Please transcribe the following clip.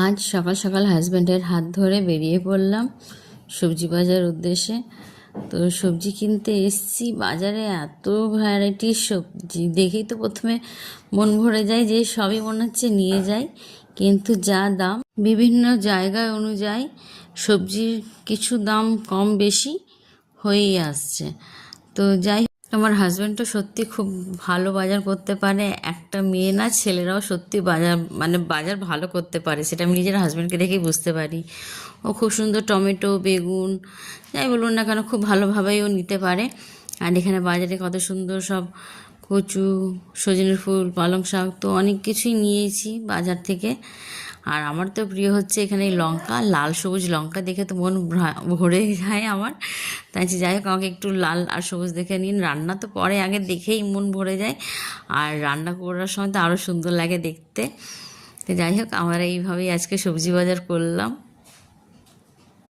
আজ সকাল সকাল হাজব্যান্ডের হাত ধরে বেরিয়ে পড়লাম সবজি বাজার উদ্দেশ্যে। তো সবজি কিনতে এসছি বাজারে, এত ভ্যারাইটির সবজি দেখেই তো প্রথমে মন ভরে যায় যে সবই মনে হচ্ছে নিয়ে যাই, কিন্তু যা দাম বিভিন্ন জায়গায় অনুযায়ী সবজির কিছু দাম কম বেশি হয়েই আসছে। তো যাই হোক, আমার হাজব্যান্ড তো সত্যি খুব ভালো বাজার করতে পারে। একটা মেয়ে না, ছেলেরাও সত্যি বাজার বাজার ভালো করতে পারে, সেটা আমি নিজের হাজব্যান্ডকে দেখেই বুঝতে পারি। ও খুব সুন্দর টমেটো, বেগুন, যাই বলুন না কেন, খুব ভালোভাবেই ও নিতে পারে। আর এখানে বাজারে কত সুন্দর সব কচু, সজনের ফুল, পালং শাক, তো অনেক কিছুই নিয়েছি বাজার থেকে। আর আমার তো প্রিয় হচ্ছে এখানে এই লঙ্কা, লাল সবুজ লঙ্কা দেখে তো মন ভরে যায় আমার। তাই যাই হোক, আমাকে একটু লাল আর সবুজ দেখে নিন। রান্না তো পরে, আগে দেখেই মন ভরে যায়, আর রান্না করার সময় তো আরও সুন্দর লাগে দেখতে। তো যাই হোক, আমরা এইভাবেই আজকে সবজি বাজার করলাম।